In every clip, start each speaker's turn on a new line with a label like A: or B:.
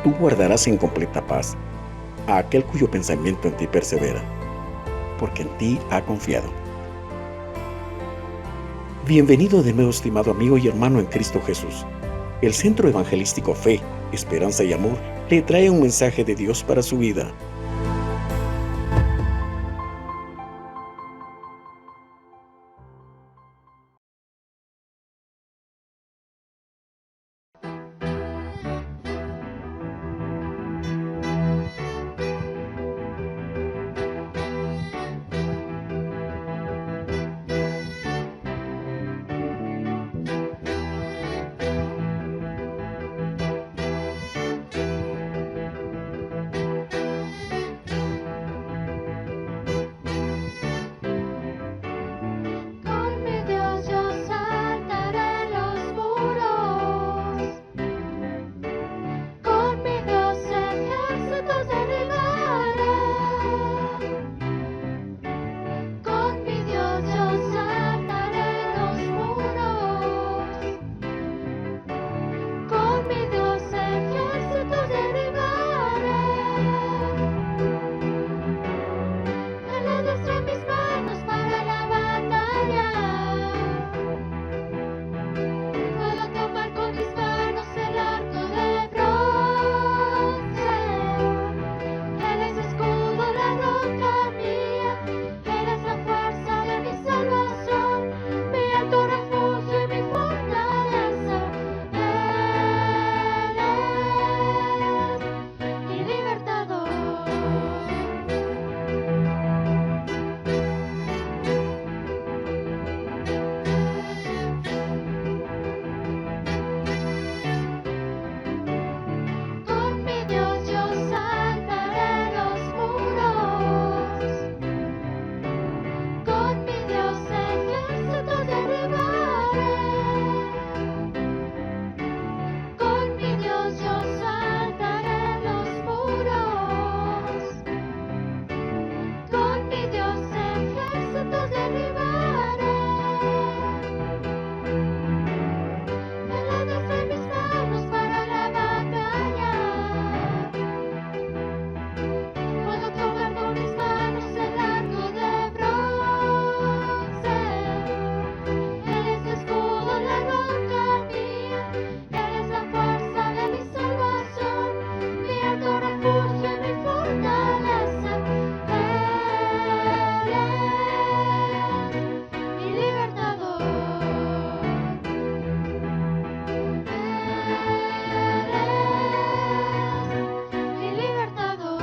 A: Tú guardarás en completa paz a aquel cuyo pensamiento en ti persevera, porque en ti ha confiado. Bienvenido de nuevo, estimado amigo y hermano en Cristo Jesús. El Centro Evangelístico Fe, Esperanza y Amor le trae un mensaje de Dios para su vida.
B: Con mi Dios yo saltaré los muros, con mi Dios ejércitos derribaré, con mi Dios yo saltaré los muros, con mi Dios ejércitos derribaré. Él adestra mis manos para la batalla. Puedo tomar con mis manos el arco de bronce. Él es escudo, la roca mía. Él es la fuerza de mi salvación, mi alto refugio y mi fortaleza. Él es mi libertador. Con mi Dios yo saltaré los muros, con mi Dios ejércitos derribaré, con mi Dios yo saltaré los muros, con mi Dios ejércitos derribaré. Él adestra mis manos para la batalla. Puedo tomar con mis manos el arco de bronce. Él es escudo, la roca mía. Él es la fuerza de mi salvación, mi alto refugio y mi fortaleza. Él es mi libertador. Mi libertador.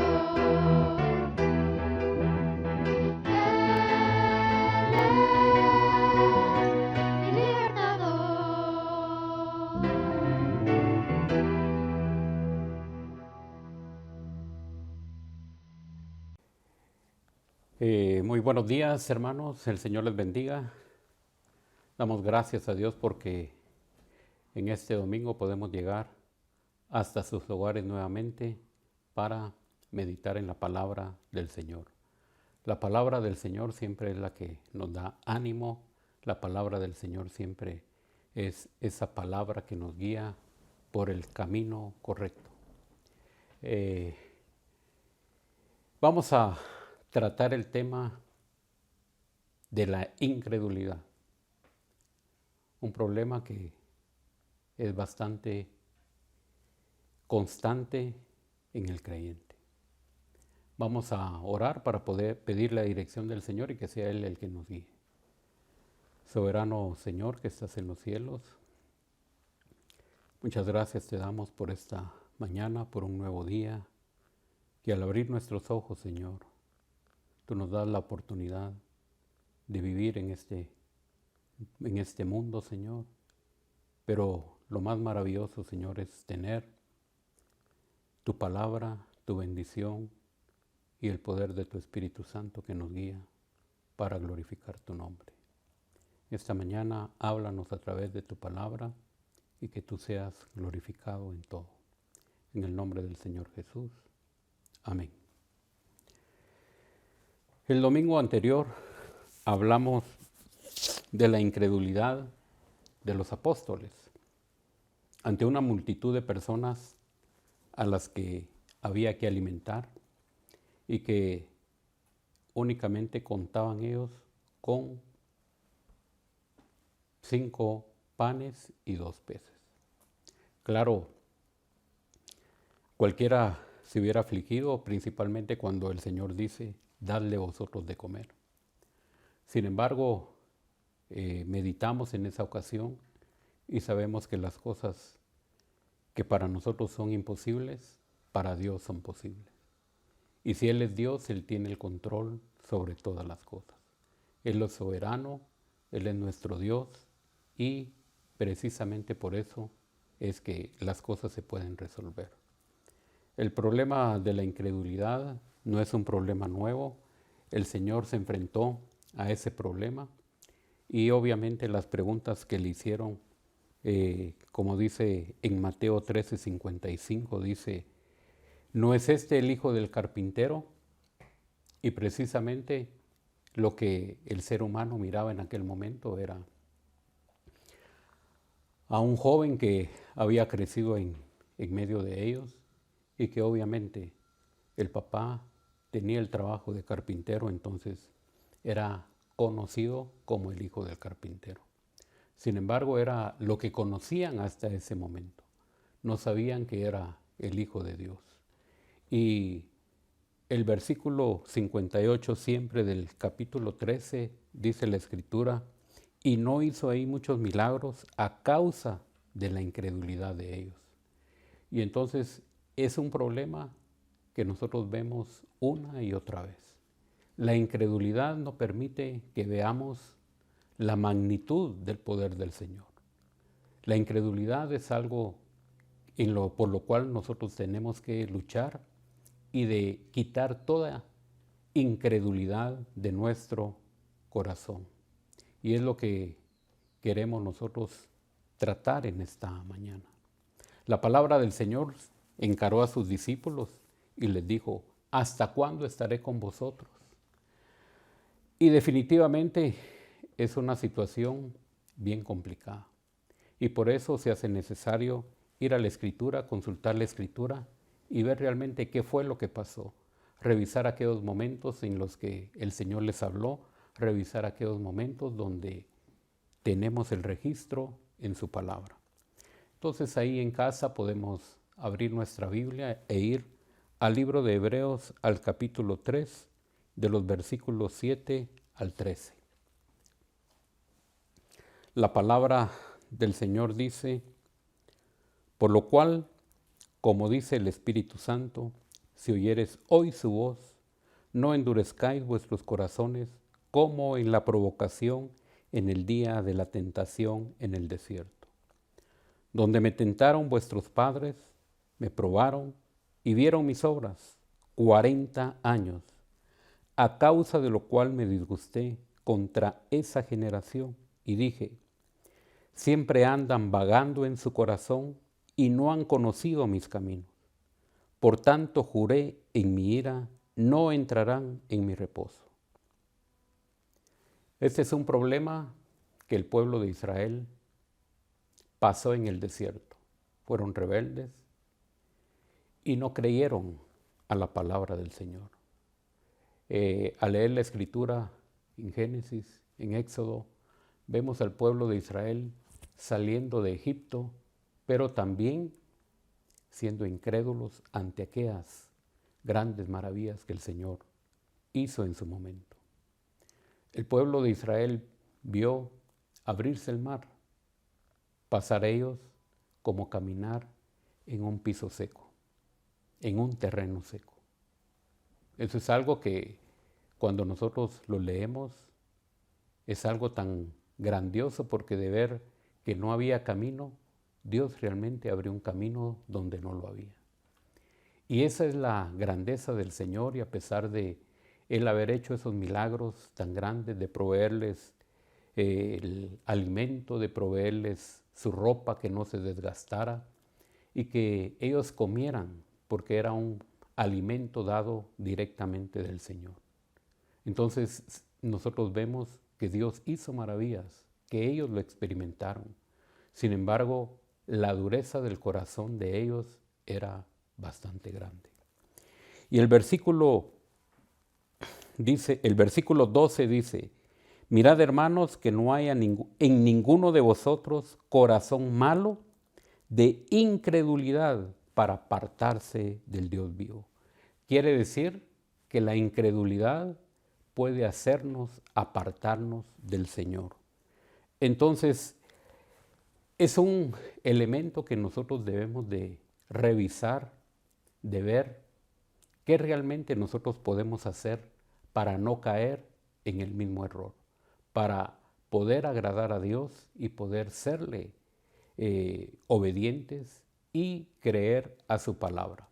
B: Mi libertador.
C: Muy buenos días, hermanos. El Señor les bendiga. Damos gracias a Dios porque en este domingo podemos llegar hasta sus hogares nuevamente para meditar en la palabra del Señor. La palabra del Señor siempre es la que nos da ánimo. La palabra del Señor siempre es esa palabra que nos guía por el camino correcto. Vamos a tratar el tema de la incredulidad, un problema que es bastante constante en el creyente. Vamos a orar para poder pedir la dirección del Señor y que sea Él el que nos guíe. Soberano Señor que estás en los cielos, muchas gracias te damos por esta mañana, por un nuevo día, que al abrir nuestros ojos, Señor, tú nos das la oportunidad de vivir en este mundo, Señor. Pero lo más maravilloso, Señor, es tener tu palabra, tu bendición y el poder de tu Espíritu Santo que nos guía para glorificar tu nombre. Esta mañana háblanos a través de tu palabra y que tú seas glorificado en todo. En el nombre del Señor Jesús. Amén. El domingo anterior hablamos de la incredulidad de los apóstoles. Ante una multitud de personas a las que había que alimentar y que únicamente contaban ellos con 5 panes y 2 peces. Claro, cualquiera se hubiera afligido, principalmente cuando el Señor dice, dadle vosotros de comer. Sin embargo, meditamos en esa ocasión y sabemos que las cosas que para nosotros son imposibles, para Dios son posibles. Y si Él es Dios, Él tiene el control sobre todas las cosas. Él es soberano, Él es nuestro Dios y precisamente por eso es que las cosas se pueden resolver. El problema de la incredulidad no es un problema nuevo. El Señor se enfrentó a ese problema y obviamente las preguntas que le hicieron, como dice en Mateo 13:55, dice, ¿no es este el hijo del carpintero? Y precisamente lo que el ser humano miraba en aquel momento era a un joven que había crecido en medio de ellos y que obviamente el papá tenía el trabajo de carpintero, entonces era conocido como el hijo del carpintero. Sin embargo, era lo que conocían hasta ese momento. No sabían que era el Hijo de Dios. Y el versículo 58 siempre del capítulo 13 dice la Escritura, y no hizo ahí muchos milagros a causa de la incredulidad de ellos. Y entonces es un problema que nosotros vemos una y otra vez. La incredulidad no permite que veamos la magnitud del poder del Señor. La incredulidad es algo por lo cual nosotros tenemos que luchar y de quitar toda incredulidad de nuestro corazón. Y es lo que queremos nosotros tratar en esta mañana. La palabra del Señor encaró a sus discípulos y les dijo, ¿hasta cuándo estaré con vosotros? Y definitivamente es una situación bien complicada. Y por eso se hace necesario ir a la Escritura, consultar la Escritura y ver realmente qué fue lo que pasó. Revisar aquellos momentos en los que el Señor les habló, revisar aquellos momentos donde tenemos el registro en su palabra. Entonces ahí en casa podemos abrir nuestra Biblia e ir al libro de Hebreos al capítulo 3, de los versículos 7 al 13. La palabra del Señor dice, por lo cual, como dice el Espíritu Santo, si oyeres hoy su voz, no endurezcáis vuestros corazones como en la provocación en el día de la tentación en el desierto, donde me tentaron vuestros padres, me probaron y vieron mis obras 40 años, a causa de lo cual me disgusté contra esa generación y dije, siempre andan vagando en su corazón y no han conocido mis caminos. Por tanto juré en mi ira, no entrarán en mi reposo. Este es un problema que el pueblo de Israel pasó en el desierto. Fueron rebeldes y no creyeron a la palabra del Señor. Al leer la Escritura en Génesis, en Éxodo, vemos al pueblo de Israel saliendo de Egipto, pero también siendo incrédulos ante aquellas grandes maravillas que el Señor hizo en su momento. El pueblo de Israel vio abrirse el mar, pasar ellos como caminar en un piso seco, en un terreno seco. Eso es algo que cuando nosotros lo leemos es algo tan grandioso porque de ver que no había camino, Dios realmente abrió un camino donde no lo había. Y esa es la grandeza del Señor y a pesar de Él haber hecho esos milagros tan grandes de proveerles el alimento, de proveerles su ropa que no se desgastara y que ellos comieran porque era un alimento dado directamente del Señor. Entonces nosotros vemos que Dios hizo maravillas, que ellos lo experimentaron. Sin embargo, la dureza del corazón de ellos era bastante grande. Y el versículo 12 dice, mirad hermanos que no haya en ninguno de vosotros corazón malo de incredulidad para apartarse del Dios vivo. Quiere decir que la incredulidad puede hacernos apartarnos del Señor. Entonces, es un elemento que nosotros debemos de revisar, de ver qué realmente nosotros podemos hacer para no caer en el mismo error, para poder agradar a Dios y poder serle obedientes y creer a su palabra.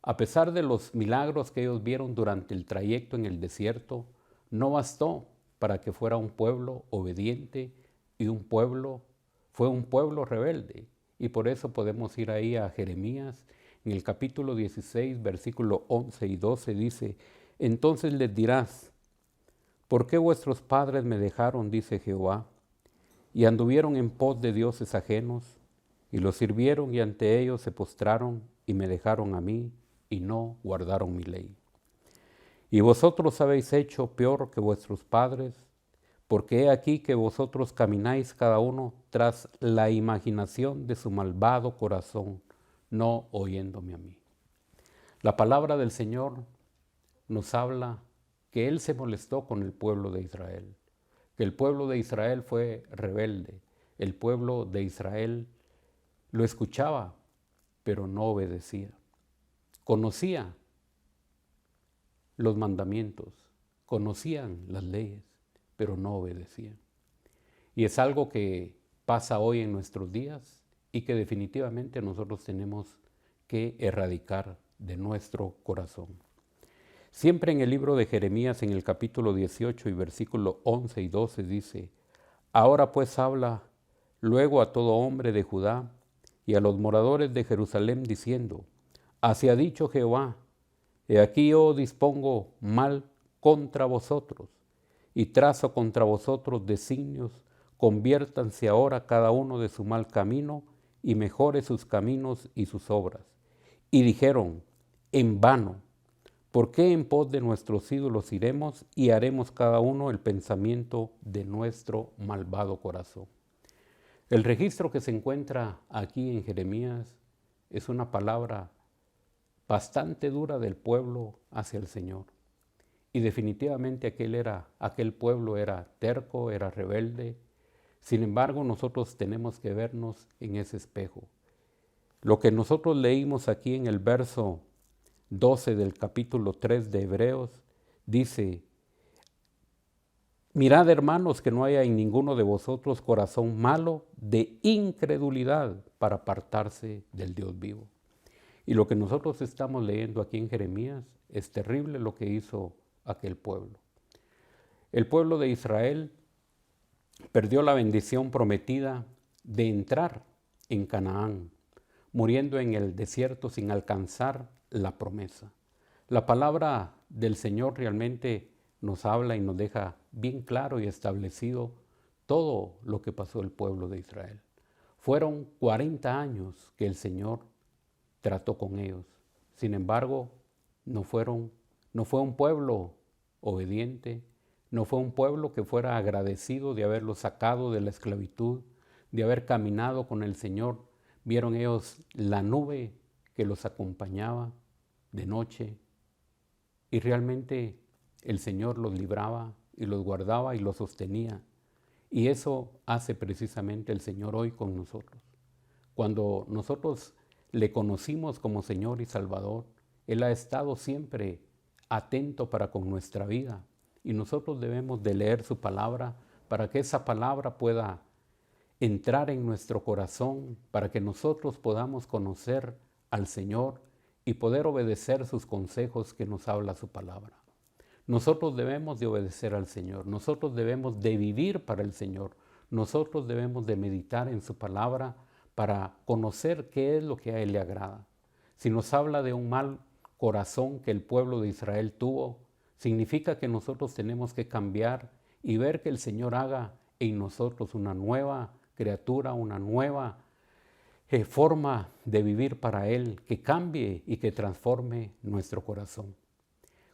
C: A pesar de los milagros que ellos vieron durante el trayecto en el desierto, no bastó para que fuera un pueblo obediente y fue un pueblo rebelde. Y por eso podemos ir ahí a Jeremías, en el capítulo 16, versículo 11 y 12 dice, entonces les dirás, ¿por qué vuestros padres me dejaron, dice Jehová, y anduvieron en pos de dioses ajenos, y los sirvieron y ante ellos se postraron y me dejaron a mí, y no guardaron mi ley? Y vosotros habéis hecho peor que vuestros padres, porque he aquí que vosotros camináis cada uno tras la imaginación de su malvado corazón, no oyéndome a mí. La palabra del Señor nos habla que Él se molestó con el pueblo de Israel, que el pueblo de Israel fue rebelde, el pueblo de Israel lo escuchaba, pero no obedecía. Conocía los mandamientos, conocían las leyes, pero no obedecían. Y es algo que pasa hoy en nuestros días y que definitivamente nosotros tenemos que erradicar de nuestro corazón. Siempre en el libro de Jeremías, en el capítulo 18 y versículo 11 y 12 dice, ahora pues habla luego a todo hombre de Judá y a los moradores de Jerusalén diciendo, así ha dicho Jehová, he aquí yo dispongo mal contra vosotros y trazo contra vosotros designios, conviértanse ahora cada uno de su mal camino y mejore sus caminos y sus obras. Y dijeron, en vano, ¿por qué en pos de nuestros ídolos iremos y haremos cada uno el pensamiento de nuestro malvado corazón? El registro que se encuentra aquí en Jeremías es una palabra bastante dura del pueblo hacia el Señor. Y definitivamente aquel pueblo era terco, era rebelde. Sin embargo, nosotros tenemos que vernos en ese espejo. Lo que nosotros leímos aquí en el verso 12 del capítulo 3 de Hebreos, dice, mirad hermanos que no haya en ninguno de vosotros corazón malo de incredulidad para apartarse del Dios vivo. Y lo que nosotros estamos leyendo aquí en Jeremías es terrible lo que hizo aquel pueblo. El pueblo de Israel perdió la bendición prometida de entrar en Canaán, muriendo en el desierto sin alcanzar la promesa. La palabra del Señor realmente nos habla y nos deja bien claro y establecido todo lo que pasó el pueblo de Israel. Fueron 40 años que el Señor trató con ellos. Sin embargo, no fue un pueblo obediente, no fue un pueblo que fuera agradecido de haberlo sacado de la esclavitud, de haber caminado con el Señor. Vieron ellos la nube que los acompañaba de noche y realmente el Señor los libraba y los guardaba y los sostenía. Y eso hace precisamente el Señor hoy con nosotros. Cuando nosotros le conocimos como Señor y Salvador, Él ha estado siempre atento para con nuestra vida y nosotros debemos de leer su palabra para que esa palabra pueda entrar en nuestro corazón, para que nosotros podamos conocer al Señor y poder obedecer sus consejos que nos habla su palabra. Nosotros debemos de obedecer al Señor, nosotros debemos de vivir para el Señor, nosotros debemos de meditar en su palabra para conocer qué es lo que a Él le agrada. Si nos habla de un mal corazón que el pueblo de Israel tuvo, significa que nosotros tenemos que cambiar y ver que el Señor haga en nosotros una nueva criatura, una nueva forma de vivir para Él, que cambie y que transforme nuestro corazón.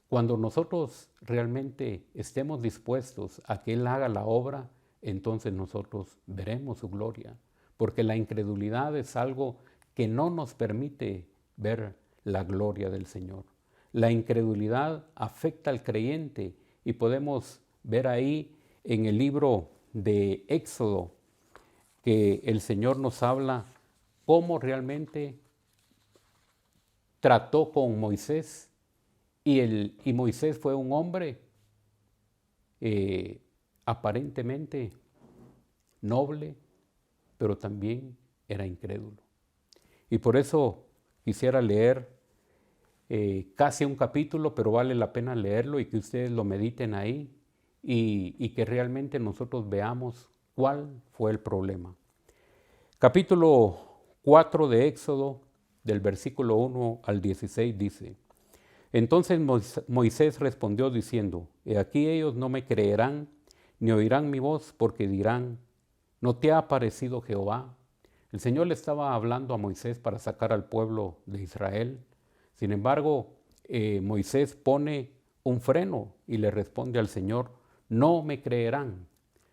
C: Cuando nosotros realmente estemos dispuestos a que Él haga la obra, entonces nosotros veremos su gloria, porque la incredulidad es algo que no nos permite ver la gloria del Señor. La incredulidad afecta al creyente y podemos ver ahí en el libro de Éxodo que el Señor nos habla cómo realmente trató con Moisés y Moisés fue un hombre aparentemente noble, pero también era incrédulo. Y por eso quisiera leer casi un capítulo, pero vale la pena leerlo y que ustedes lo mediten ahí y que realmente nosotros veamos cuál fue el problema. Capítulo 4 de Éxodo, del versículo 1 al 16 dice: Entonces Moisés respondió diciendo: He aquí ellos no me creerán ni oirán mi voz, porque dirán: ¿no te ha aparecido Jehová? El Señor le estaba hablando a Moisés para sacar al pueblo de Israel. Sin embargo, Moisés pone un freno y le responde al Señor: no me creerán.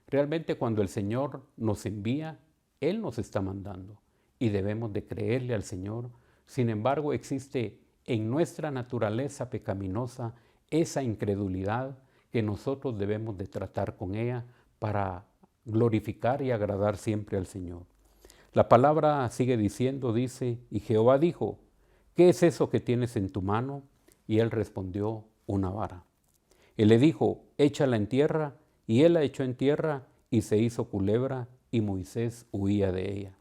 C: Realmente cuando el Señor nos envía, Él nos está mandando y debemos de creerle al Señor. Sin embargo, existe en nuestra naturaleza pecaminosa esa incredulidad que nosotros debemos de tratar con ella para glorificar y agradar siempre al Señor. La palabra sigue diciendo, dice: y Jehová dijo: ¿qué es eso que tienes en tu mano? Y él respondió: una vara. Él le dijo: échala en tierra. Y él la echó en tierra y se hizo culebra, y Moisés huía de ella.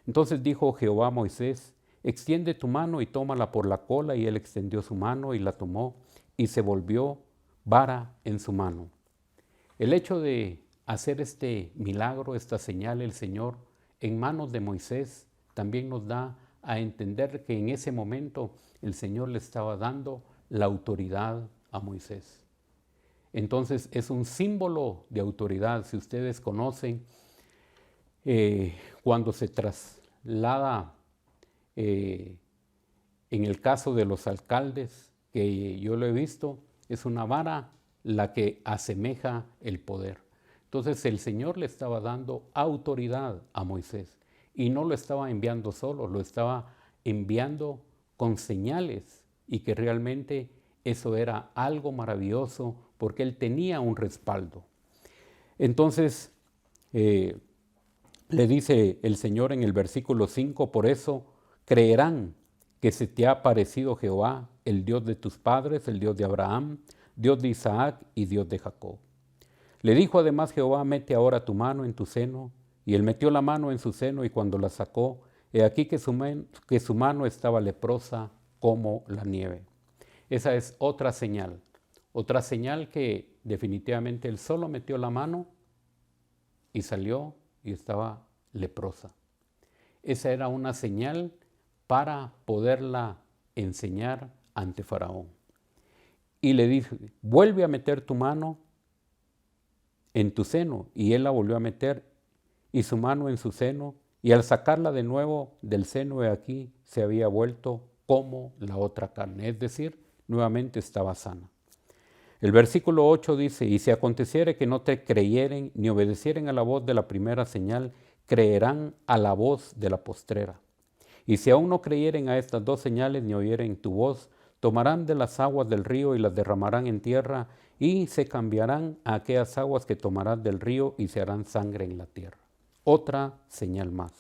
C: Entonces dijo Jehová a Moisés: extiende tu mano y tómala por la cola. Y él extendió su mano y la tomó, y se volvió vara en su mano. El hecho de hacer este milagro, esta señal, el Señor, en manos de Moisés, también nos da a entender que en ese momento el Señor le estaba dando la autoridad a Moisés. Entonces es un símbolo de autoridad. Si ustedes conocen, cuando se traslada, en el caso de los alcaldes, que yo lo he visto, es una vara la que asemeja el poder. Entonces el Señor le estaba dando autoridad a Moisés y no lo estaba enviando solo, lo estaba enviando con señales, y que realmente eso era algo maravilloso porque él tenía un respaldo. Entonces le dice el Señor en el versículo 5: por eso creerán que se te ha aparecido Jehová, el Dios de tus padres, el Dios de Abraham, Dios de Isaac y Dios de Jacob. Le dijo además Jehová: mete ahora tu mano en tu seno. Y él metió la mano en su seno, y cuando la sacó, he aquí que su mano estaba leprosa como la nieve. Esa es otra señal que definitivamente él solo metió la mano y salió y estaba leprosa. Esa era una señal para poderla enseñar ante Faraón. Y le dijo: vuelve a meter tu mano en tu seno. Y él la volvió a meter, y su mano en su seno, y al sacarla de nuevo del seno, he aquí, se había vuelto como la otra carne, es decir, nuevamente estaba sana. El versículo 8 dice: y si aconteciere que no te creyeren ni obedecieren a la voz de la primera señal, creerán a la voz de la postrera. Y si aún no creyeren a estas dos señales ni oyeren tu voz, tomarán de las aguas del río y las derramarán en tierra, y se cambiarán a aquellas aguas que tomarás del río y se harán sangre en la tierra. Otra señal más.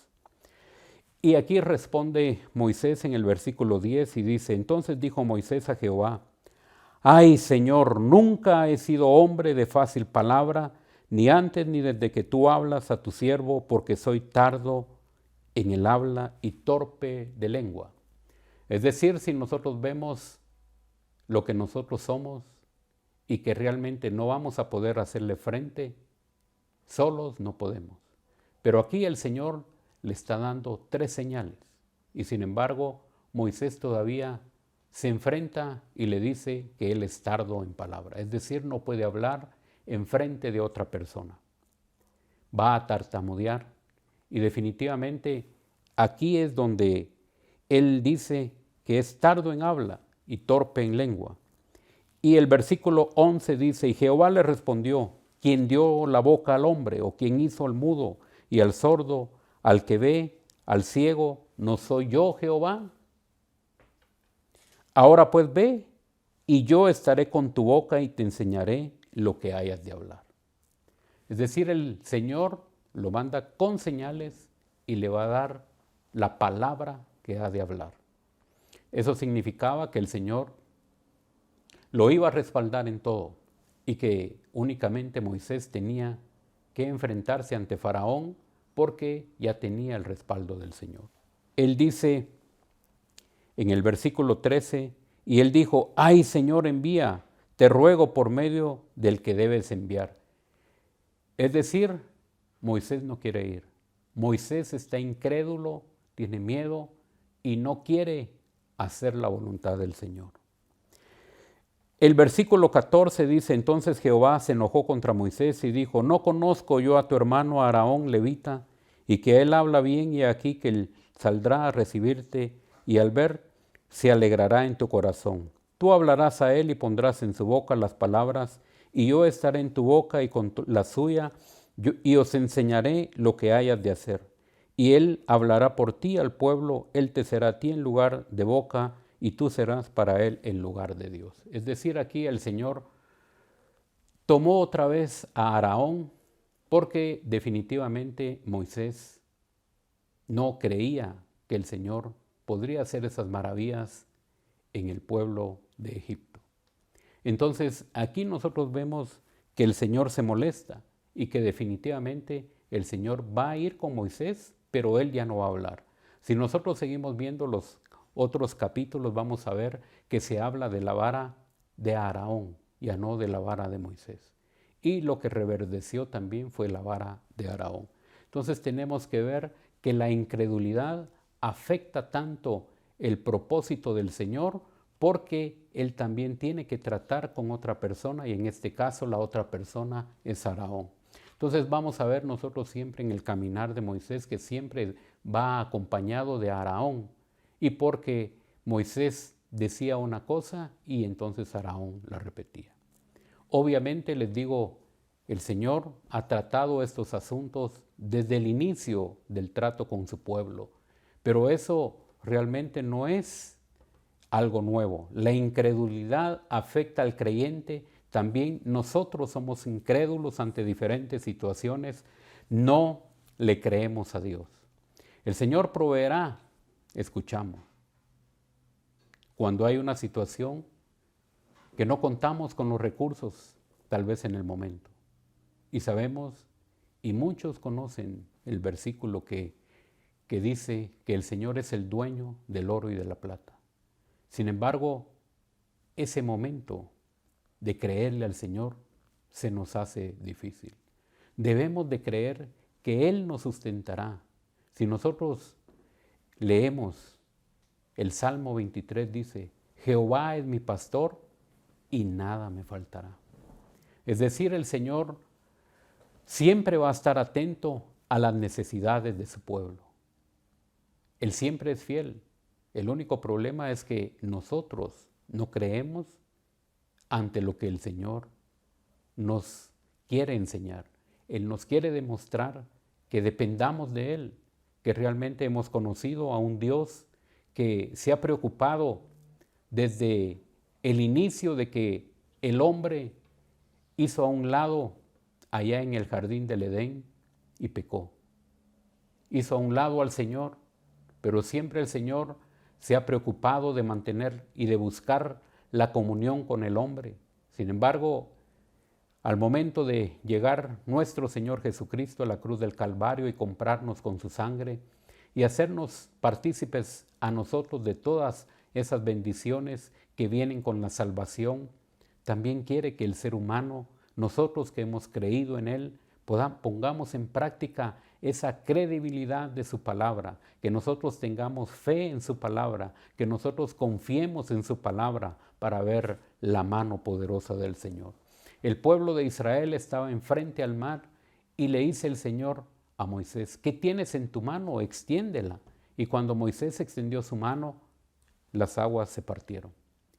C: Y aquí responde Moisés en el versículo 10 y dice: entonces dijo Moisés a Jehová: ay, Señor, nunca he sido hombre de fácil palabra, ni antes ni desde que tú hablas a tu siervo, porque soy tardo en el habla y torpe de lengua. Es decir, si nosotros vemos lo que nosotros somos y que realmente no vamos a poder hacerle frente, solos no podemos. Pero aquí el Señor le está dando 3 señales, y sin embargo Moisés todavía se enfrenta y le dice que él es tardo en palabra, es decir, no puede hablar en frente de otra persona. Va a tartamudear, y definitivamente aquí es donde él dice que es tardo en habla y torpe en lengua. Y el versículo 11 dice, y Jehová le respondió, ¿quién dio la boca al hombre? ¿O quién hizo al mudo y al sordo, al que ve, al ciego? ¿No soy yo Jehová? Ahora pues ve, y yo estaré con tu boca y te enseñaré lo que hayas de hablar. Es decir, el Señor lo manda con señales y le va a dar la palabra que ha de hablar. Eso significaba que el Señor lo iba a respaldar en todo y que únicamente Moisés tenía que enfrentarse ante Faraón porque ya tenía el respaldo del Señor. Él dice en el versículo 13, y él dijo, ay Señor, envía, te ruego por medio del que debes enviar. Es decir, Moisés no quiere ir. Moisés está incrédulo, tiene miedo y no quiere hacer la voluntad del Señor. El versículo 14 dice, entonces Jehová se enojó contra Moisés y dijo, ¿no conozco yo a tu hermano Aarón levita, y que él habla bien, y aquí que él saldrá a recibirte, y al ver se alegrará en tu corazón? Tú hablarás a él y pondrás en su boca las palabras, y yo estaré en tu boca y con la suya, y os enseñaré lo que hayas de hacer. Y él hablará por ti al pueblo, él te será a ti en lugar de boca, y tú serás para él en lugar de Dios. Es decir, aquí el Señor tomó otra vez a Aarón porque definitivamente Moisés no creía que el Señor podría hacer esas maravillas en el pueblo de Egipto. Entonces, aquí nosotros vemos que el Señor se molesta y que definitivamente el Señor va a ir con Moisés, pero él ya no va a hablar. Si nosotros seguimos viendo los otros capítulos, vamos a ver que se habla de la vara de Aarón, ya no de la vara de Moisés. Y lo que reverdeció también fue la vara de Aarón. Entonces tenemos que ver que la incredulidad afecta tanto el propósito del Señor, porque Él también tiene que tratar con otra persona, y en este caso la otra persona es Aarón. Entonces vamos a ver nosotros siempre en el caminar de Moisés que siempre va acompañado de Aarón, y porque Moisés decía una cosa y entonces Aarón la repetía. Obviamente les digo, el Señor ha tratado estos asuntos desde el inicio del trato con su pueblo, pero eso realmente no es algo nuevo. La incredulidad afecta al creyente. También nosotros somos incrédulos ante diferentes situaciones. No le creemos a Dios. El Señor proveerá, escuchamos. Cuando hay una situación que no contamos con los recursos, tal vez en el momento. Y sabemos, y muchos conocen el versículo que dice que el Señor es el dueño del oro y de la plata. Sin embargo, ese momento de creerle al Señor se nos hace difícil. Debemos de creer que Él nos sustentará. Si nosotros leemos el Salmo 23, dice, Jehová es mi pastor y nada me faltará. Es decir, el Señor siempre va a estar atento a las necesidades de su pueblo. Él siempre es fiel. El único problema es que nosotros no creemos ante lo que el Señor nos quiere enseñar. Él nos quiere demostrar que dependamos de Él, que realmente hemos conocido a un Dios que se ha preocupado desde el inicio de que el hombre hizo a un lado allá en el jardín del Edén y pecó. Hizo a un lado al Señor, pero siempre el Señor se ha preocupado de mantener y de buscar la comunión con el hombre. Sin embargo, al momento de llegar nuestro Señor Jesucristo a la cruz del Calvario y comprarnos con su sangre y hacernos partícipes a nosotros de todas esas bendiciones que vienen con la salvación, también quiere que el ser humano, nosotros que hemos creído en Él, pongamos en práctica esa credibilidad de su palabra, que nosotros tengamos fe en su palabra, que nosotros confiemos en su palabra para ver la mano poderosa del Señor. El pueblo de Israel estaba enfrente al mar y le dice el Señor a Moisés, ¿qué tienes en tu mano? Extiéndela. Y cuando Moisés extendió su mano, las aguas se partieron.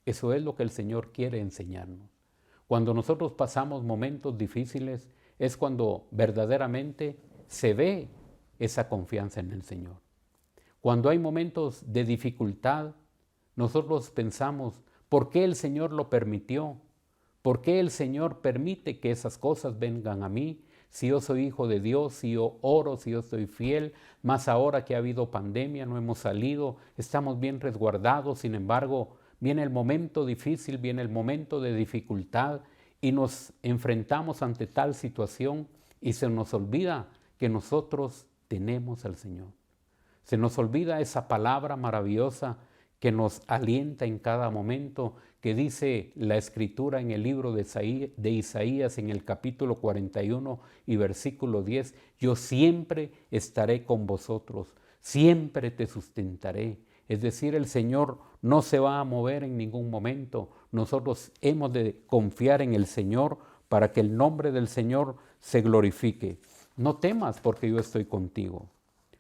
C: Eso es lo que el Señor quiere enseñarnos. Cuando nosotros pasamos momentos difíciles, es cuando verdaderamente se ve esa confianza en el Señor. Cuando hay momentos de dificultad, nosotros pensamos, ¿por qué el Señor lo permitió? ¿Por qué el Señor permite que esas cosas vengan a mí? Si yo soy hijo de Dios, si yo oro, si yo estoy fiel, más ahora que ha habido pandemia, no hemos salido, estamos bien resguardados, sin embargo, viene el momento difícil, viene el momento de dificultad y nos enfrentamos ante tal situación y se nos olvida que nosotros tenemos al Señor. Se nos olvida esa palabra maravillosa que nos alienta en cada momento, que dice la Escritura en el libro de Isaías en el capítulo 41 y versículo 10, yo siempre estaré con vosotros, siempre te sustentaré. Es decir, el Señor no se va a mover en ningún momento. Nosotros hemos de confiar en el Señor para que el nombre del Señor se glorifique. No temas porque yo estoy contigo.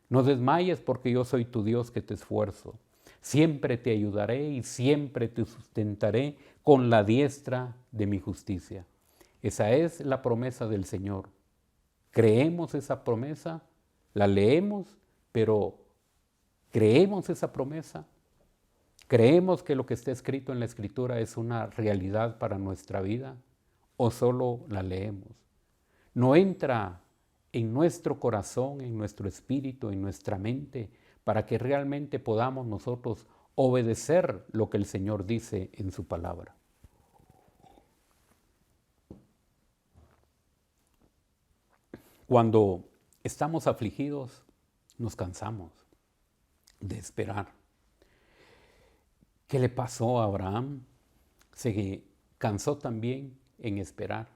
C: No desmayes porque yo soy tu Dios que te esfuerzo. Siempre te ayudaré y siempre te sustentaré con la diestra de mi justicia. Esa es la promesa del Señor. Creemos esa promesa, la leemos, pero creemos esa promesa. ¿Creemos que lo que está escrito en la Escritura es una realidad para nuestra vida o solo la leemos? No entra en nuestro corazón, en nuestro espíritu, en nuestra mente, para que realmente podamos nosotros obedecer lo que el Señor dice en su palabra. Cuando estamos afligidos, nos cansamos de esperar. ¿Qué le pasó a Abraham? Se cansó también en esperar.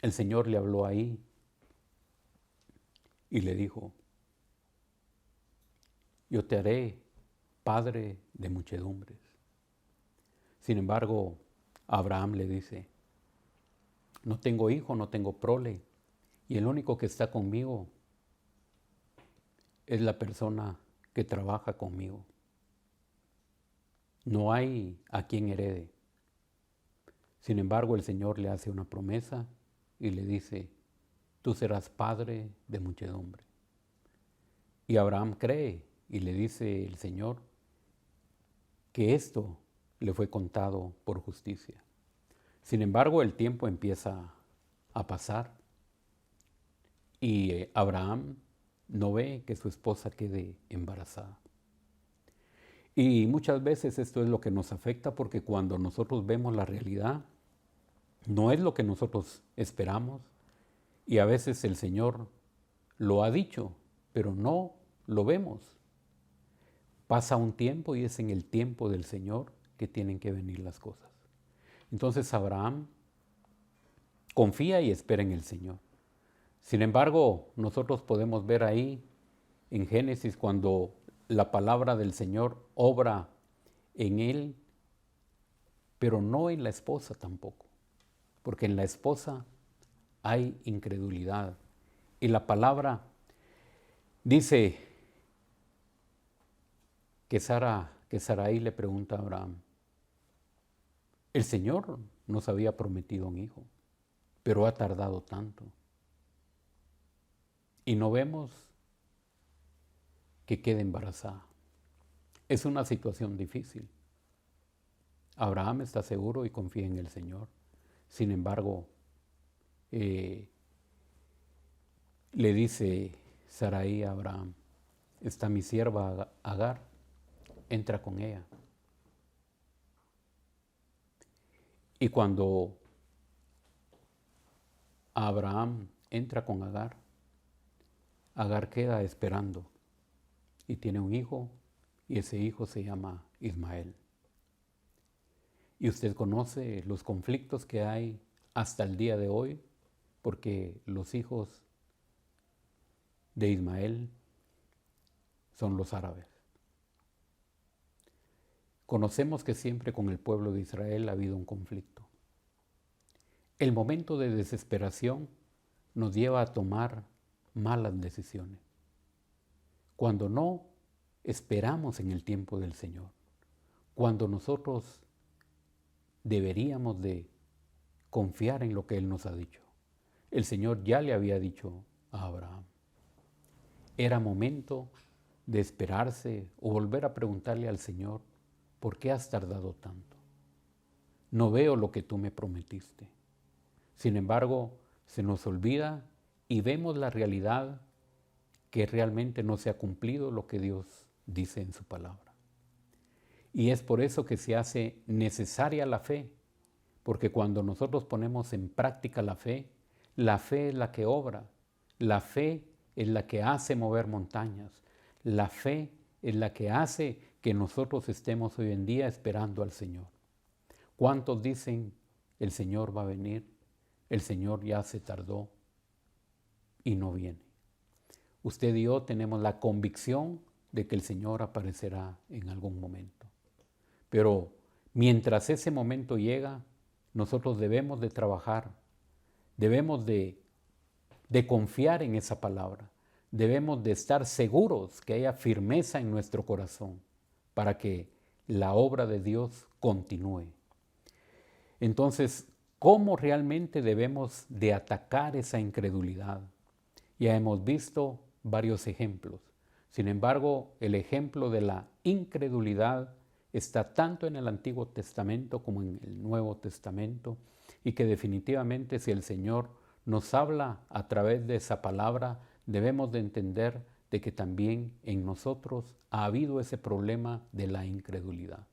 C: El Señor le habló ahí y le dijo, yo te haré padre de muchedumbres. Sin embargo, Abraham le dice, no tengo hijo, no tengo prole, y el único que está conmigo es la persona que trabaja conmigo. No hay a quien herede. Sin embargo, el Señor le hace una promesa y le dice, tú serás padre de muchedumbre. Y Abraham cree y le dice el Señor que esto le fue contado por justicia. Sin embargo, el tiempo empieza a pasar y Abraham no ve que su esposa quede embarazada. Y muchas veces esto es lo que nos afecta porque cuando nosotros vemos la realidad, no es lo que nosotros esperamos y a veces el Señor lo ha dicho, pero no lo vemos. Pasa un tiempo y es en el tiempo del Señor que tienen que venir las cosas. Entonces Abraham confía y espera en el Señor. Sin embargo, nosotros podemos ver ahí en Génesis cuando la palabra del Señor obra en él, pero no en la esposa tampoco, porque en la esposa hay incredulidad. Y la palabra dice que Sarai le pregunta a Abraham, el Señor nos había prometido un hijo, pero ha tardado tanto. Y no vemos que quede embarazada. Es una situación difícil. Abraham está seguro y confía en el Señor. Sin embargo, le dice Sarai a Abraham, está mi sierva Agar, entra con ella. Y cuando Abraham entra con Agar, Agar queda esperando y tiene un hijo y ese hijo se llama Ismael. Y usted conoce los conflictos que hay hasta el día de hoy porque los hijos de Ismael son los árabes. Conocemos que siempre con el pueblo de Israel ha habido un conflicto. El momento de desesperación nos lleva a tomar malas decisiones. Cuando no esperamos en el tiempo del Señor, cuando nosotros deberíamos de confiar en lo que Él nos ha dicho. El Señor ya le había dicho a Abraham. Era momento de esperarse o volver a preguntarle al Señor, ¿por qué has tardado tanto? No veo lo que tú me prometiste. Sin embargo, se nos olvida y vemos la realidad que realmente no se ha cumplido lo que Dios dice en su palabra. Y es por eso que se hace necesaria la fe, porque cuando nosotros ponemos en práctica la fe es la que obra, la fe es la que hace mover montañas, la fe es la que hace que nosotros estemos hoy en día esperando al Señor. ¿Cuántos dicen, el Señor va a venir, el Señor ya se tardó y no viene? Usted y yo tenemos la convicción de que el Señor aparecerá en algún momento. Pero mientras ese momento llega, nosotros debemos de trabajar, debemos de confiar en esa palabra, debemos de estar seguros que haya firmeza en nuestro corazón para que la obra de Dios continúe. Entonces, ¿cómo realmente debemos de atacar esa incredulidad? Ya hemos visto varios ejemplos. Sin embargo, el ejemplo de la incredulidad está tanto en el Antiguo Testamento como en el Nuevo Testamento, y que definitivamente si el Señor nos habla a través de esa palabra, debemos de entender de que también en nosotros ha habido ese problema de la incredulidad.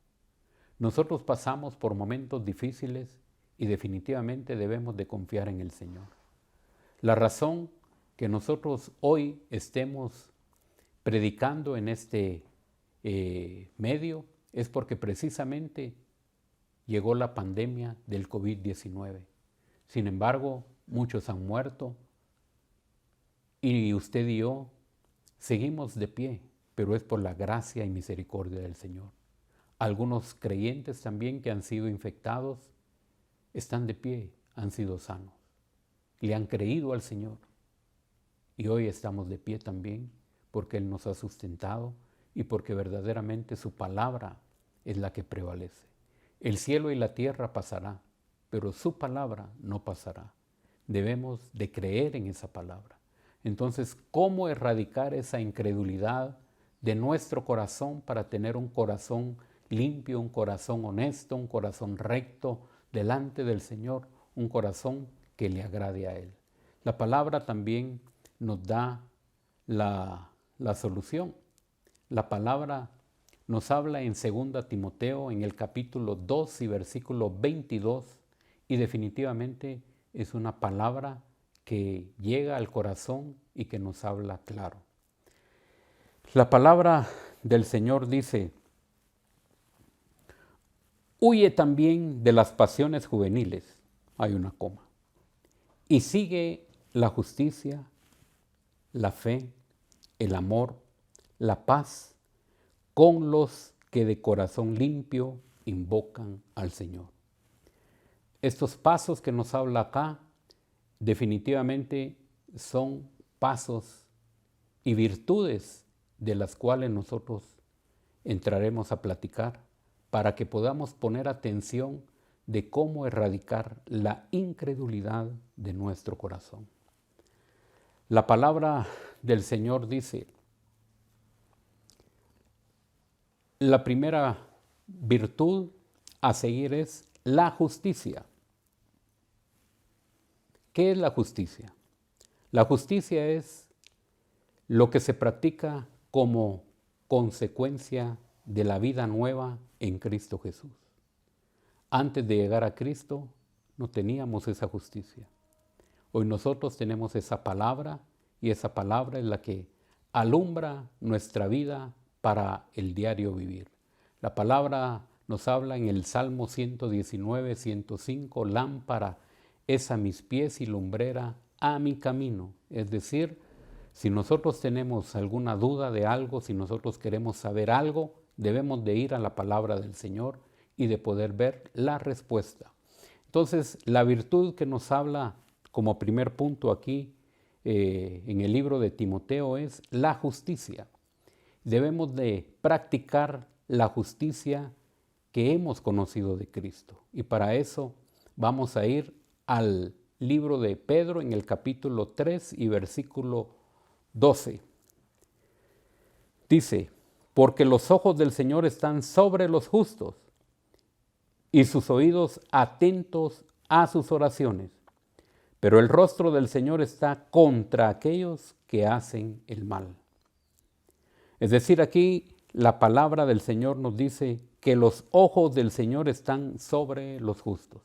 C: Nosotros pasamos por momentos difíciles y definitivamente debemos de confiar en el Señor. La razón que nosotros hoy estemos predicando en este medio es porque precisamente llegó la pandemia del COVID-19. Sin embargo, muchos han muerto y usted y yo seguimos de pie, pero es por la gracia y misericordia del Señor. Algunos creyentes también que han sido infectados están de pie, han sido sanos, le han creído al Señor. Y hoy estamos de pie también porque Él nos ha sustentado y porque verdaderamente su palabra es la que prevalece. El cielo y la tierra pasará, pero su palabra no pasará. Debemos de creer en esa palabra. Entonces, ¿cómo erradicar esa incredulidad de nuestro corazón para tener un corazón limpio, un corazón honesto, un corazón recto delante del Señor, un corazón que le agrade a Él? La palabra también nos da la solución. La palabra nos habla en 2 Timoteo, en el capítulo 2 y versículo 22, y definitivamente es una palabra que llega al corazón y que nos habla claro. La palabra del Señor dice: huye también de las pasiones juveniles, hay una coma, y sigue la justicia, la fe, el amor, la paz, con los que de corazón limpio invocan al Señor. Estos pasos que nos habla acá definitivamente son pasos y virtudes de las cuales nosotros entraremos a platicar para que podamos poner atención de cómo erradicar la incredulidad de nuestro corazón. La palabra del Señor dice: la primera virtud a seguir es la justicia. ¿Qué es la justicia? La justicia es lo que se practica como consecuencia de la vida nueva en Cristo Jesús. Antes de llegar a Cristo no teníamos esa justicia. Hoy nosotros tenemos esa palabra y esa palabra es la que alumbra nuestra vida para el diario vivir. La palabra nos habla en el Salmo 119, 105, lámpara es a mis pies y lumbrera a mi camino. Es decir, si nosotros tenemos alguna duda de algo, si nosotros queremos saber algo, debemos de ir a la palabra del Señor y de poder ver la respuesta. Entonces, la virtud que nos habla como primer punto aquí en el libro de Timoteo es la justicia. debemos de practicar la justicia que hemos conocido de Cristo. Y para eso vamos a ir al libro de Pedro en el capítulo 3 y versículo 12. Dice, porque los ojos del Señor están sobre los justos y sus oídos atentos a sus oraciones, pero el rostro del Señor está contra aquellos que hacen el mal. Es decir, aquí la palabra del Señor nos dice que los ojos del Señor están sobre los justos.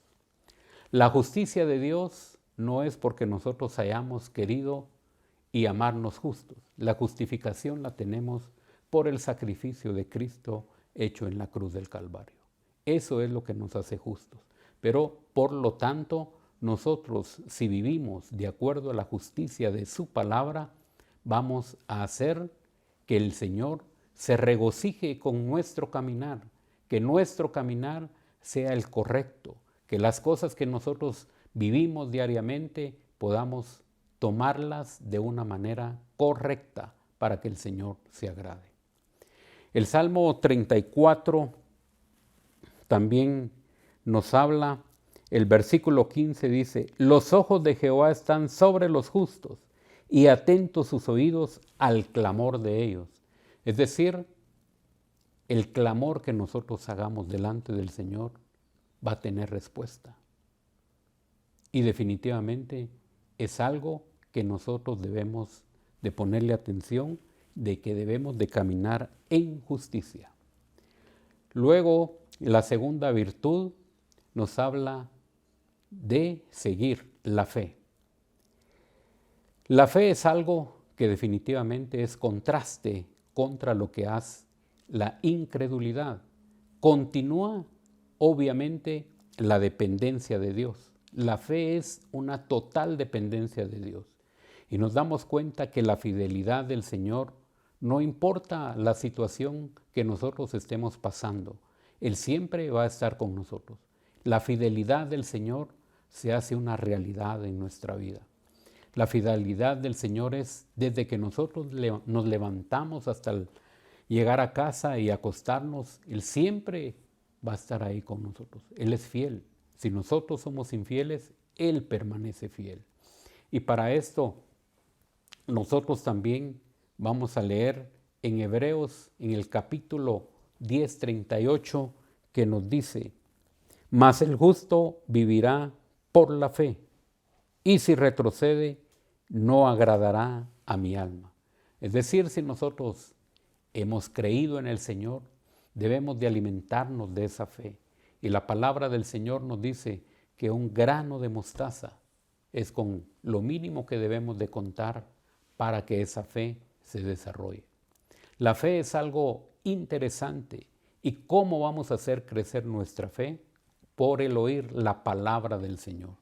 C: La justicia de Dios no es porque nosotros hayamos querido y amarnos justos. La justificación la tenemos por el sacrificio de Cristo hecho en la cruz del Calvario. Eso es lo que nos hace justos. Pero, por lo tanto, nosotros, si vivimos de acuerdo a la justicia de su palabra, vamos a hacer que el Señor se regocije con nuestro caminar, que nuestro caminar sea el correcto, que las cosas que nosotros vivimos diariamente podamos tomarlas de una manera correcta para que el Señor se agrade. El Salmo 34 también nos habla, el versículo 15 dice, los ojos de Jehová están sobre los justos y atentos sus oídos al clamor de ellos. Es decir, el clamor que nosotros hagamos delante del Señor va a tener respuesta. Y definitivamente es algo que nosotros debemos de ponerle atención, de que debemos de caminar en justicia. Luego, la segunda virtud nos habla de seguir la fe. La fe es algo que definitivamente es contraste contra lo que es la incredulidad. Continúa, obviamente, la dependencia de Dios. La fe es una total dependencia de Dios. Y nos damos cuenta que la fidelidad del Señor no importa la situación que nosotros estemos pasando. Él siempre va a estar con nosotros. La fidelidad del Señor se hace una realidad en nuestra vida. La fidelidad del Señor es desde que nosotros nos levantamos hasta llegar a casa y acostarnos. Él siempre va a estar ahí con nosotros. Él es fiel. Si nosotros somos infieles, Él permanece fiel. Y para esto, nosotros también vamos a leer en Hebreos, en el capítulo 10:38, que nos dice, mas el justo vivirá por la fe, y si retrocede, no agradará a mi alma. Es decir, si nosotros hemos creído en el Señor, debemos de alimentarnos de esa fe. Y la palabra del Señor nos dice que un grano de mostaza es con lo mínimo que debemos de contar para que esa fe se desarrolle. La fe es algo interesante. ¿Y cómo vamos a hacer crecer nuestra fe? Por el oír la palabra del Señor.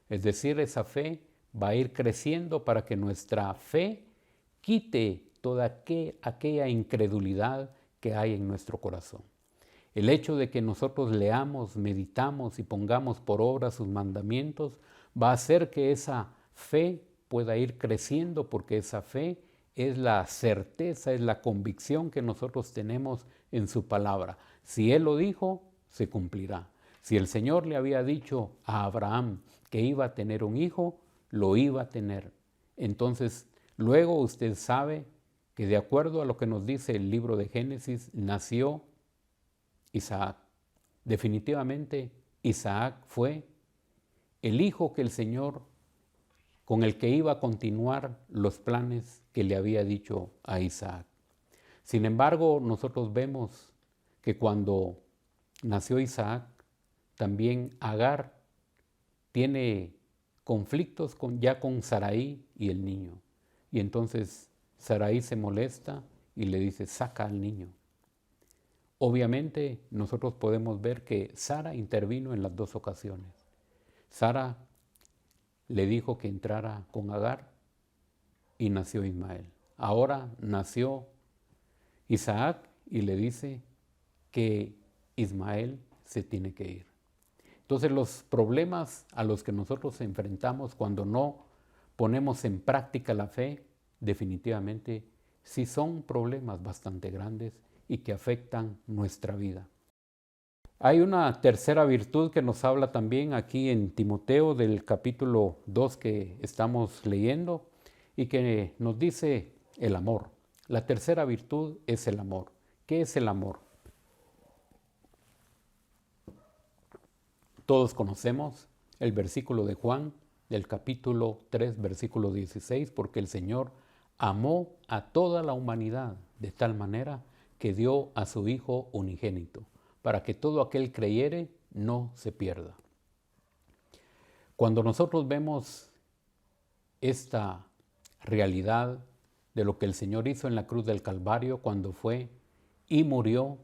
C: Es decir, esa fe va a ir creciendo para que nuestra fe quite toda aquella incredulidad que hay en nuestro corazón. El hecho de que nosotros leamos, meditamos y pongamos por obra sus mandamientos va a hacer que esa fe pueda ir creciendo, porque esa fe es la certeza, es la convicción que nosotros tenemos en su palabra. Si Él lo dijo, se cumplirá. Si el Señor le había dicho a Abraham que iba a tener un hijo, lo iba a tener. Entonces, luego usted sabe que de acuerdo a lo que nos dice el libro de Génesis, nació Isaac. Definitivamente, Isaac fue el hijo que el Señor, con el que iba a continuar los planes que le había dicho a Isaac. Sin embargo, nosotros vemos que cuando nació Isaac, también Agar tiene conflictos ya con Sarai y el niño. Y entonces Sarai se molesta y le dice, saca al niño. Obviamente nosotros podemos ver que Sara intervino en las dos ocasiones. Sara le dijo que entrara con Agar y nació Ismael. Ahora nació Isaac y le dice que Ismael se tiene que ir. Entonces los problemas a los que nosotros enfrentamos cuando no ponemos en práctica la fe, definitivamente sí son problemas bastante grandes y que afectan nuestra vida. Hay una tercera virtud que nos habla también aquí en Timoteo del capítulo 2 que estamos leyendo y que nos dice el amor. La tercera virtud es el amor. ¿Qué es el amor? Todos conocemos el versículo de Juan del capítulo 3, versículo 16, porque el Señor amó a toda la humanidad de tal manera que dio a su Hijo unigénito, para que todo aquel creyere no se pierda. Cuando nosotros vemos esta realidad de lo que el Señor hizo en la cruz del Calvario cuando fue y murió,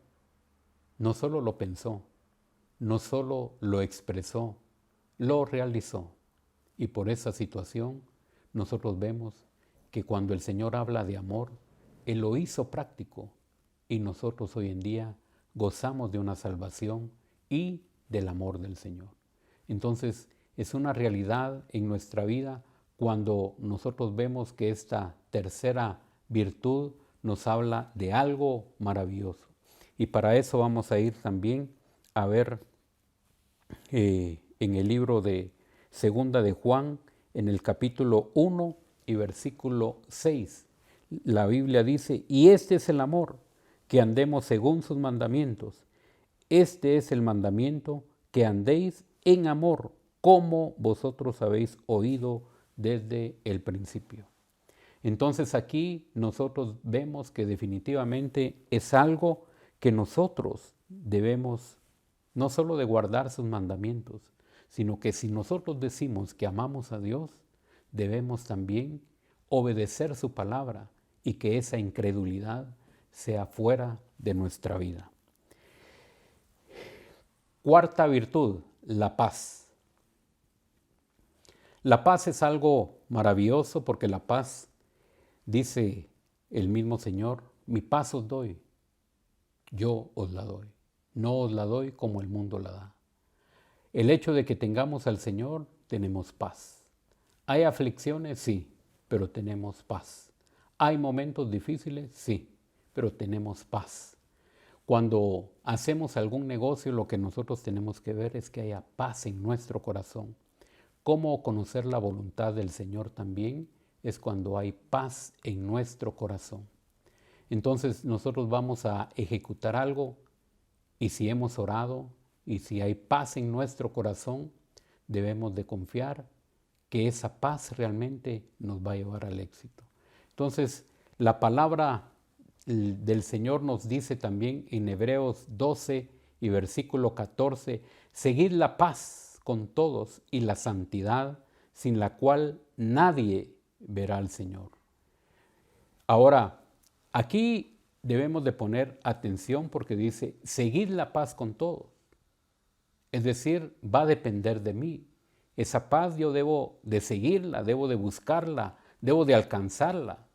C: no solo lo pensó, no solo lo expresó, lo realizó. Y por esa situación nosotros vemos que cuando el Señor habla de amor, Él lo hizo práctico y nosotros hoy en día gozamos de una salvación y del amor del Señor. Entonces es una realidad en nuestra vida cuando nosotros vemos que esta tercera virtud nos habla de algo maravilloso. Y para eso vamos a ir también a ver en el libro de Segunda de Juan, en el capítulo 1 y versículo 6. La Biblia dice, y este es el amor, que andemos según sus mandamientos. Este es el mandamiento, que andéis en amor, como vosotros habéis oído desde el principio. Entonces aquí nosotros vemos que definitivamente es algo que nosotros debemos no solo de guardar sus mandamientos, sino que si nosotros decimos que amamos a Dios, debemos también obedecer su palabra y que esa incredulidad sea fuera de nuestra vida. Cuarta virtud, la paz. La paz es algo maravilloso porque la paz, dice el mismo Señor, mi paz os doy, yo os la doy. No os la doy como el mundo la da. El hecho de que tengamos al Señor, tenemos paz. ¿Hay aflicciones? Sí, pero tenemos paz. ¿Hay momentos difíciles? Sí, pero tenemos paz. Cuando hacemos algún negocio, lo que nosotros tenemos que ver es que haya paz en nuestro corazón. ¿Cómo conocer la voluntad del Señor también? Es cuando hay paz en nuestro corazón. Entonces nosotros vamos a ejecutar algo y si hemos orado y si hay paz en nuestro corazón, debemos de confiar que esa paz realmente nos va a llevar al éxito. Entonces, la palabra del Señor nos dice también en Hebreos 12 y versículo 14, seguid la paz con todos y la santidad, sin la cual nadie verá al Señor. Ahora, aquí debemos de poner atención porque dice, seguid la paz con todos. Es decir, va a depender de mí. Esa paz yo debo de seguirla, debo de buscarla, debo de alcanzarla.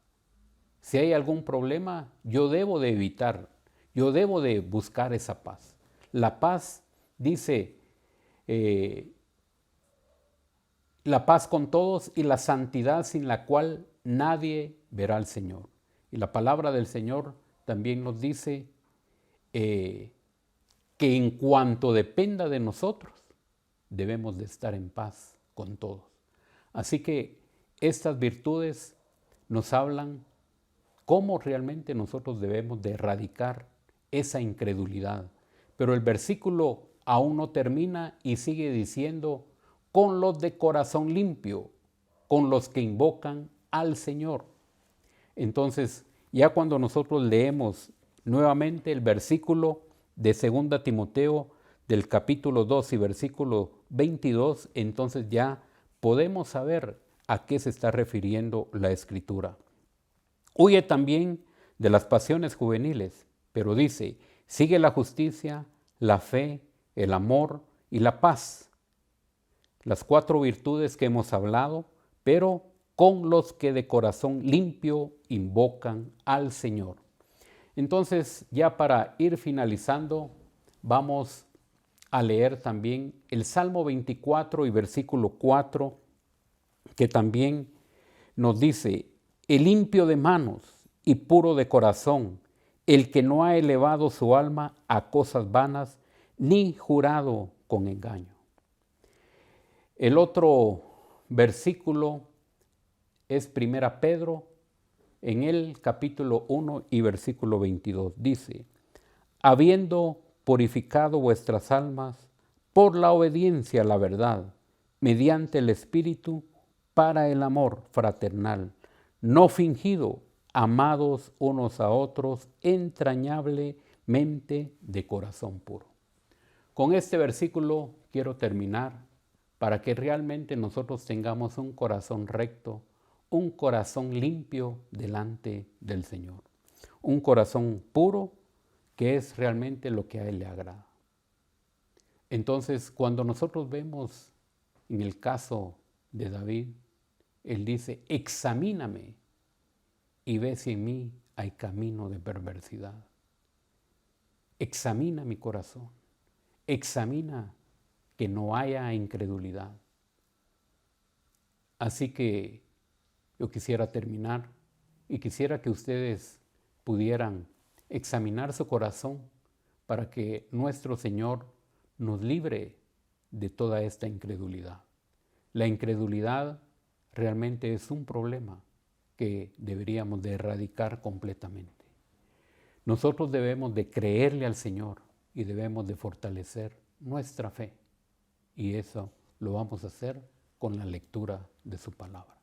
C: Si hay algún problema, yo debo de evitar, yo debo de buscar esa paz. La paz, dice, la paz con todos y la santidad sin la cual nadie verá al Señor. Y la palabra del Señor también nos dice que en cuanto dependa de nosotros, debemos de estar en paz con todos. Así que estas virtudes nos hablan cómo realmente nosotros debemos de erradicar esa incredulidad. Pero el versículo aún no termina y sigue diciendo, con los de corazón limpio, con los que invocan al Señor. Entonces, ya cuando nosotros leemos nuevamente el versículo de 2 Timoteo del capítulo 2 y versículo 22, entonces ya podemos saber a qué se está refiriendo la Escritura. Huye también de las pasiones juveniles, pero dice, sigue la justicia, la fe, el amor y la paz. Las 4 virtudes que hemos hablado, pero con los que de corazón limpio invocan al Señor. Entonces, ya para ir finalizando, vamos a leer también el Salmo 24 y versículo 4, que también nos dice, el limpio de manos y puro de corazón, el que no ha elevado su alma a cosas vanas, ni jurado con engaño. El otro versículo es 1 Pedro, en el capítulo 1 y versículo 22. Dice, habiendo purificado vuestras almas por la obediencia a la verdad, mediante el Espíritu, para el amor fraternal, no fingido, amados unos a otros entrañablemente de corazón puro. Con este versículo quiero terminar para que realmente nosotros tengamos un corazón recto, un corazón limpio delante del Señor, un corazón puro que es realmente lo que a Él le agrada. Entonces, cuando nosotros vemos en el caso de David, Él dice, examíname y ve si en mí hay camino de perversidad. Examina mi corazón, examina que no haya incredulidad. Así que yo quisiera terminar y quisiera que ustedes pudieran examinar su corazón para que nuestro Señor nos libre de toda esta incredulidad. La incredulidad realmente es un problema que deberíamos de erradicar completamente. Nosotros debemos de creerle al Señor y debemos de fortalecer nuestra fe. Y eso lo vamos a hacer con la lectura de su palabra.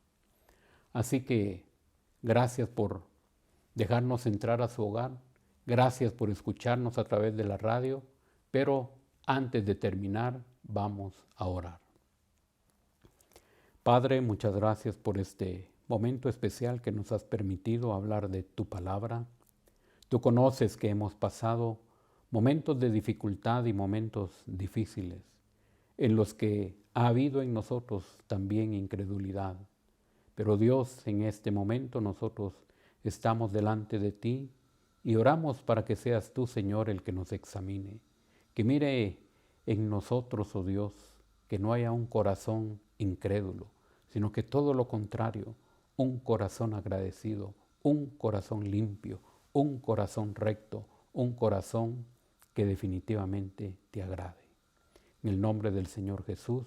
C: Así que gracias por dejarnos entrar a su hogar, gracias por escucharnos a través de la radio, pero antes de terminar vamos a orar. Padre, muchas gracias por este momento especial que nos has permitido hablar de tu palabra. Tú conoces que hemos pasado momentos de dificultad y momentos difíciles, en los que ha habido en nosotros también incredulidad. Pero Dios, en este momento nosotros estamos delante de ti y oramos para que seas tú, Señor, el que nos examine. Que mire en nosotros, oh Dios, que no haya un corazón incrédulo, sino que todo lo contrario, un corazón agradecido, un corazón limpio, un corazón recto, un corazón que definitivamente te agrade. En el nombre del Señor Jesús,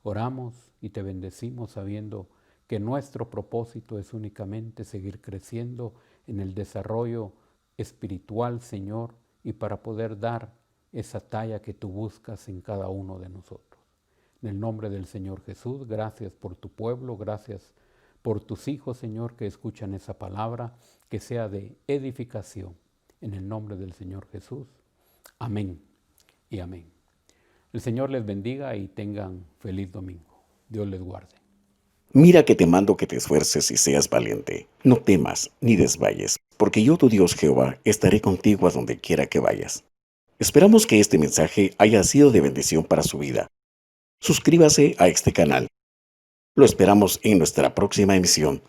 C: oramos y te bendecimos sabiendo que nuestro propósito es únicamente seguir creciendo en el desarrollo espiritual, Señor, y para poder dar esa talla que tú buscas en cada uno de nosotros. En el nombre del Señor Jesús, gracias por tu pueblo, gracias por tus hijos, Señor, que escuchan esa palabra, que sea de edificación. En el nombre del Señor Jesús. Amén y amén. El Señor les bendiga y tengan feliz domingo. Dios les guarde.
A: Mira que te mando que te esfuerces y seas valiente. No temas ni desmayes, porque yo, tu Dios Jehová, estaré contigo a donde quiera que vayas. Esperamos que este mensaje haya sido de bendición para su vida. Suscríbase a este canal. Lo esperamos en nuestra próxima emisión.